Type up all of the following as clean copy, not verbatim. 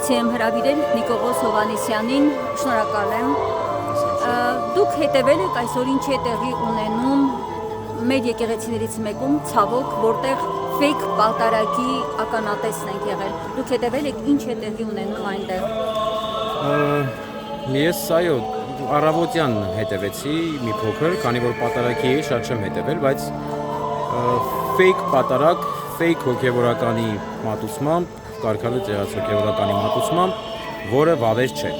այցի եմ հրավիրել Նիկողոս Հովհաննիսյանին, շնորհակալ եմ։ Դուք հետևել եք այսօր ինչ է տեղի ունենում մեր եկեղեցիներից մեկում, ցավոք, որտեղ ֆեյք պատարագի ականատեսն ենք եղել։ Դուք հետևել եք ինչ է տեղի ունենում այնտեղ։ Ես այո, առավոտյան հետևեցի մի փոքր, քանի որ պատարագի էի, շատ չեմ հետևել, բայց ֆեյք պատարագ, ֆեյք հոգևորականի մատուցմամբ, կարգալուց եղած հոգևորականի մատուցմամբ, որը վավեր չէ։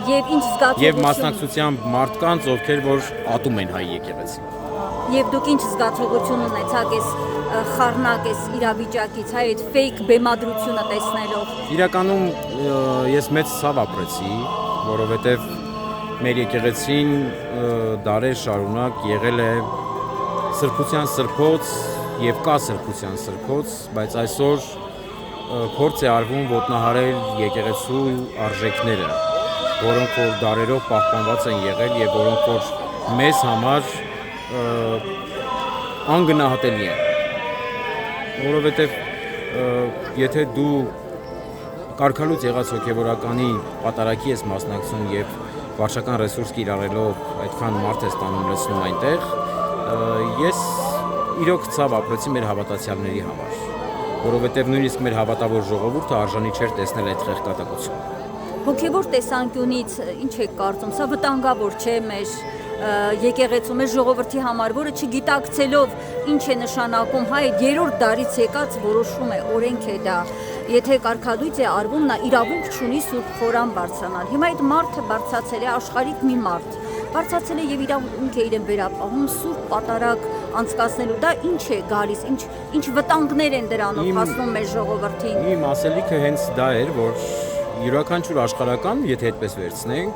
Եվ ինչ զգացողություն։ Եվ մասնակցությամբ մարդկանց, ովքեր որ ատում են հայ եկեղեցին։ Եվ դուք ինչ զգացողություն ունեցաք այս խառնակ այս իրավիճակից, հայ այդ ֆեյք բեմադրությունը տեսնելով։ Իրականում ես մեծ ցավ ապրեցի, որովհետև մեր եկեղեցին դարեր շարունակ եղել է սրբության սրբոց եւ կա սրբության սրբոց, բայց այսօր փորձ է արվում ոտնահարել եկեղեցու արժեքները, որոնք որ դարերով պահպանված են եղել եւ որոնք որ մեզ համար անգնահատելի են, որովհետեւ եթե դու կարգալուց եղած հոգևորականի պատարագի ես մասնակցում եւ վարչական ռեսուրս կիրառելով այդքան մարդ է ստանում լցնում այնտեղ, ես իրոք ցավ ապրեցի մեր հավատացյալների համար, որովհետեւ նույնիսկ մեր հավատավոր ժողովուրդը արժանի չէր տեսնել այդ խեղկատակությունը։ Հոգևոր տեսանկյունից ինչ եք կարծում, սա վտանգավոր չէ մեր եկեղեցու, մեր ժողովրդի համար, որը չգիտակցելով ինչ է նշանակում հայ երրորդ դարից եկած որոշում է, օրենք է դա, եթե կարգադույց է արվում, նա իրավունք չունի Սուրբ խորան բարձրանալ։ Հիմա այդ մարդը բարձրացել է աշխարհիկ մի մարդ, բարձրացել է եւ իրավունք է իրեն վերապահում Սուրբ պատարագ անցկացնելու, դա ինչ է գալիս, ինչ վտանգներ են դրանով հասնում մեր ժողովրդին։ Իմ ասելիքը հենց դա էր, որ յուրաքանչյուր աշխարհական, եթե այդպես վերցնենք,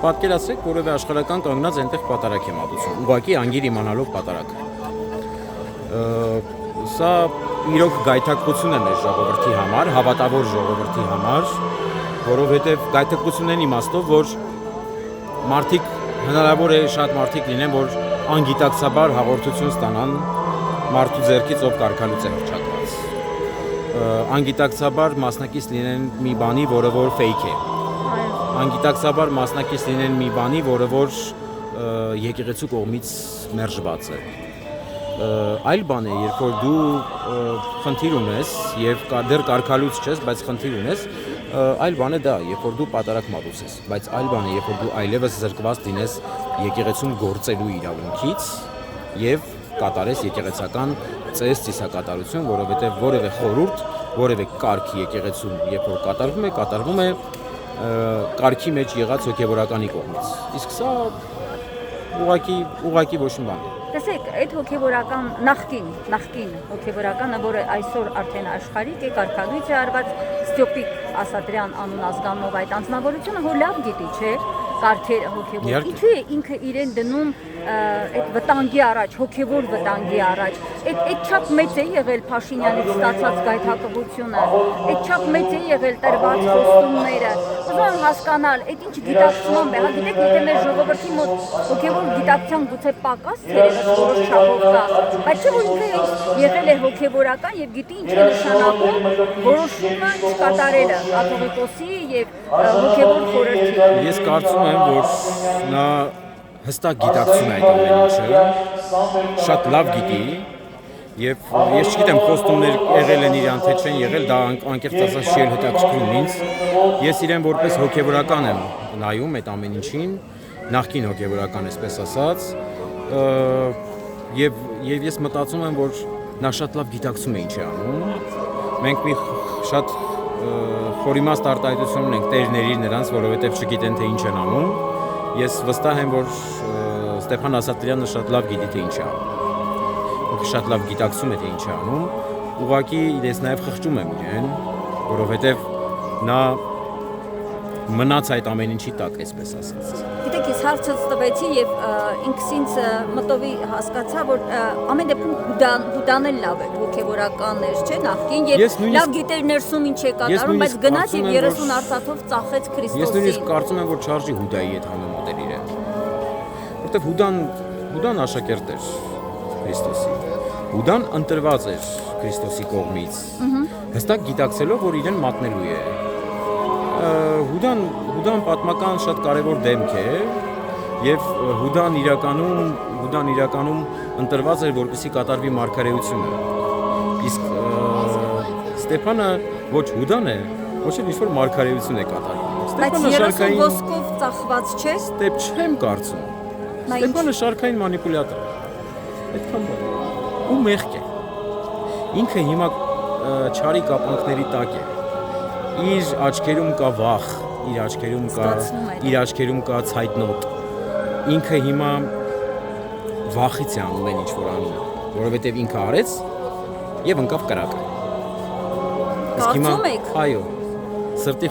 պատկերացրեք, որևէ աշխարհական կանգնած այնտեղ պատարագ է մատուցում, ուղղակի անգիր իմանալով պատարագ։ Սա իրոք գայթակղություն է մեր ժողովրդի համար, հավատավոր ժողովրդի համար, որովհետև գայթակղությունն իմաստով, որ մարդիկ հնարավոր է շատ մարդիկ լինեն, որ անգիտակցաբար հաղորդություն ստանան մարդու ձեռքից, ով կարգալուց է հռչակված։ Անգիտակցաբար մասնակից լինեն մի բանի, որը որ ֆեյք է։ Անգիտակցաբար մասնակից լինեն մի բանի, որը որ եկեղեցու կողմից մերժված է։ Այլ բան է, երբ որ դու խնդիր ունես եւ դեռ կարգալուց չես, բայց խնդիր ունես, այլ բան է դա, երբ որ դու պատարագ մատուցես, բայց այլ բան է, երբ որ դու այլևս զրկված լինես եկեղեցում գործելու իրավունքից եւ կատարես եկեղեցական ծես ծիսակատարություն, որովհետեւ որևէ խորհուրդ, որևէ կարգ եկեղեցում, երբ որ կատարվում է կարգի մեջ եղած հոգևորականի կողմից։ Իսկ սա ուղղակի ոչ մի բան է։ Տեսեք, այդ հոգևորական նախկին հոգևորականը, որը այսօր արդեն աշխարհիկ է, կարգադույց է արված, Ստյոպիկ Ասատրյան անուն ազգանով այդ անձնավորությունը, որ լավ գիտի, չէ, կարգերը հոգևոր։ Ինչու է ինքը իրեն դնում այդ վտանգի առաջ, հոգևոր վտանգի առաջ։ Այդ չափ մեծ է եղել Փաշինյանից ստացած գայթակղությունը, այդ չափ մեծ է եղել տրված խոստումները։ Ուզում եմ հասկանալ, այդ ինչ գիտակցման է, հա գիտեք, եթե մեր ժողովրդի մոտ հոգևոր գիտակցության գուցե պակաս թերևս որոշ չափով կա, բայց չէ որ ինքը եղել է հոգևորական եւ գիտի ինչ է նշանակում որոշումը չկատարելը կաթողիկոսի եւ հոգևոր խորհրդի։ Ես կարծում եմ, որ նա հստակ գիտակցում է այդ ամեն ինչը, շատ լավ գիտի եւ ես չգիտեմ խոստումներ եղել են իրան թե չեն եղել, դա անկեղծ ասած չի հետաքրքրում ինձ։ Ես իրեն որպես հոգևորական եմ նայում այդ ամեն ինչին, նախկին հոգևորական այսպես ասած, եւ ես մտածում եմ, որ նա շատ լավ գիտակցում է ինչ է անում։ Մենք մի շատ խորիմաստ արտահայտություն ունենք տերների նրանց, որովհետեւ չգիտեն թե ինչ են անում։ Ես վստահ եմ, որ Ստեփան Ասատրյանը շատ լավ գիտի թե ինչ է անում։ Շատ լավ գիտակցում է թե ինչ է անում, ուղղակի ես նաև խղճում եմ իրեն, որովհետև նա մնաց այդ ամեն ինչի տակ, այսպես ասած։ Գիտեք, ես հարցս տվեցի եւ ինքս ինձ մտովի հասկացա, որ ամեն դեպքում Հուդան էլ լավ է, հոգևորական էր, չէ՞, նախկին եւ լավ գիտեր ներսում ինչ է կատարում, բայց գնաց եւ 30 արծաթով ծախեց Քրիստոսին։ Ես նույնիսկ կարծում եմ, որ չարժի Հուդայի հետ համեմատել իրեն, որովհետեւ Հուդան աշակերտ էր Քրիստոսի։ Հուդան ընտրված էր Քրիստոսի կողմից, հստակ գիտակցելով, որ իրեն մատնելու է։ Հուդան պատմական շատ կարևոր դեմք է եւ Հուդան իրականում ընտրված էր որպեսզի կատարվի մարգարեությունը։ Իսկ Ստեփանը ոչ Հուդան է, ոչ էլ ինչ-որ մարգարեություն է կատարում։ Բայց 30 ոսկով ծախված չէ։ Ստեփ չեմ կարծում։ Ստեփանը շարքային մանիպուլյատոր է։ Այդքան բան։ Ու մեղք է։ Ինքը հիմա չարի կապանքների տակ է։ Իր աչքերում կա վախ, իր աչքերում կա ցայտնոտ։ Ինքը հիմա վախից է անում այն ինչ որ անում, որովհետև ինքը արեց եւ ընկավ կրակը։ Կարծում եք։ Այո։ Սրտի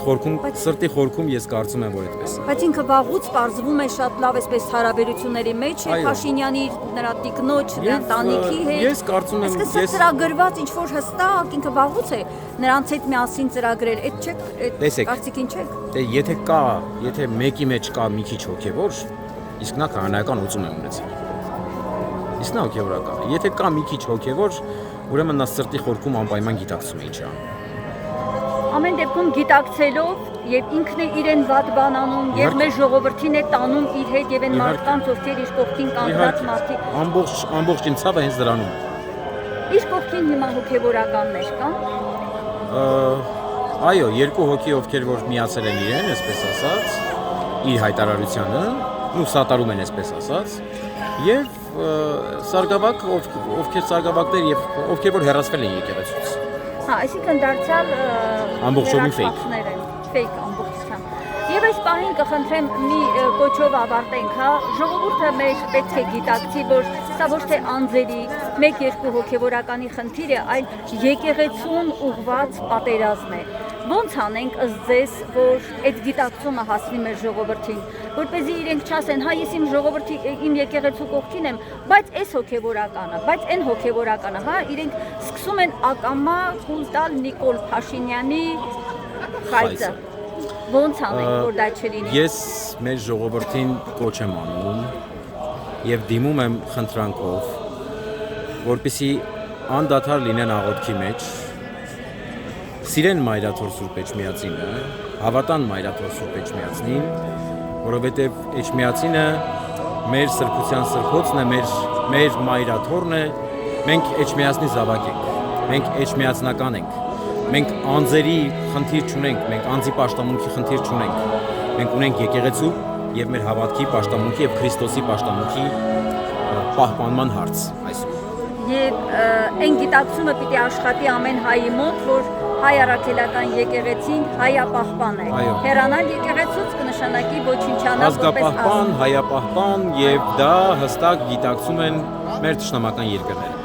խորքում ես կարծում եմ, որ այդպես է։ Բայց ինքը վաղուց պարզվում է շատ լավ այսպես հարաբերությունների մեջ է Փաշինյանի նրա տիկնոջ, նրա տանիքի հետ։ Ես կարծում եմ, ես ծրագրված ինչ որ հստակ ինքը վաղուց է նրանց հետ միասին ծրագրել։ Այդ չեք, կարծիքին չեք։ Եթե մեկի մեջ կա մի քիչ հոգևոր, իսկ նա քահանայական ուծում է ունեցել։ Իսկ նա հոգևորական է։ Եթե կա մի քիչ հոգևոր, ուրեմն նա սրտի խորքում անպայման գիտակցում է ինչ անում։ Ամեն դեպքում գիտակցելով եւ ինքն է իրեն վատ բան անում եւ մեր ժողովրդին է տանում իր հետ եւ այն մարդկանց ովքեր իր կողքին կանգնած մարդիկ ամբողջ իմ ցավը հենց դրանում։ Իր կողքին հիմա հոգեվորականներ կան։ Այո, երկու հոգի ովքեր որ միացել են իրեն, այսպես ասած, իր հայտարարությանը, ու սատարում են այսպես ասած, եւ սարգսավակ ովքեր սարգսավակներ եւ ովքեր որ հեռացվել են եկեղեցուց։ Հա, այսինքն դարձյալ ամբողջովին ֆեյք ամբողջությամբ։ Եվ այս պահին կխնդրեմ մի կոչով ավարտենք, հա, ժողովուրդը մեր պետք է գիտակցի, որ սա ոչ թե անձերի 1-2 հոգևորականի խնդիր է, այլ եկեղեցուն ուղղված պատերազմ է։ Ոնց անենք ըստ ձեզ, որ այդ գիտակցումը հասնի մեր ժողովրդին, որպեսզի իրենք չասեն, հա ես իմ ժողովրդի իմ եկեղեցու կողքին եմ, բայց այս հոգևորականը, բայց այն հոգևորականը, հա, իրենք սկսում են ակամա կուլ տալ Նիկոլ Փաշինյանի խայծը։ Ոնց անենք, որ դա չլինի։ Ես մեր ժողովրդին կոչ եմ անում եւ դիմում եմ խնդրանքով, որպեսզի անդադար լինեն աղոթքի մեջ, սիրեն Մայրաթոր Սուրբ Էջմիածինը, հավատան Մայրաթոր Սուրբ Էջմիածնին, որովհետև Էջմիածինը մեր սրբության սրբոցն է, մեր Մայրաթորն է, մենք Էջմիածնի զավակ ենք, մենք Էջմիածնական ենք, մենք անձերի խնդիր չունենք, մենք անձի պաշտամունքի խնդիր չունենք, մենք ունենք եկեղեցու եւ մեր հավատքի պաշտամունքի եւ Քրիստոսի պաշտամունքի պահպանման հարց այսօր։ Եվ այն գիտակցումը պիտի աշխատի ամեն հայի մոտ, որ հայ առաքելական եկեղեցին հայապահպան է։ Հեռանալ եկեղեցուց կնշանակի ոչնչանալ ազգապահպան, հայապահպան եւ դա հստակ գիտակցում են մեր ճշտամական երկրները։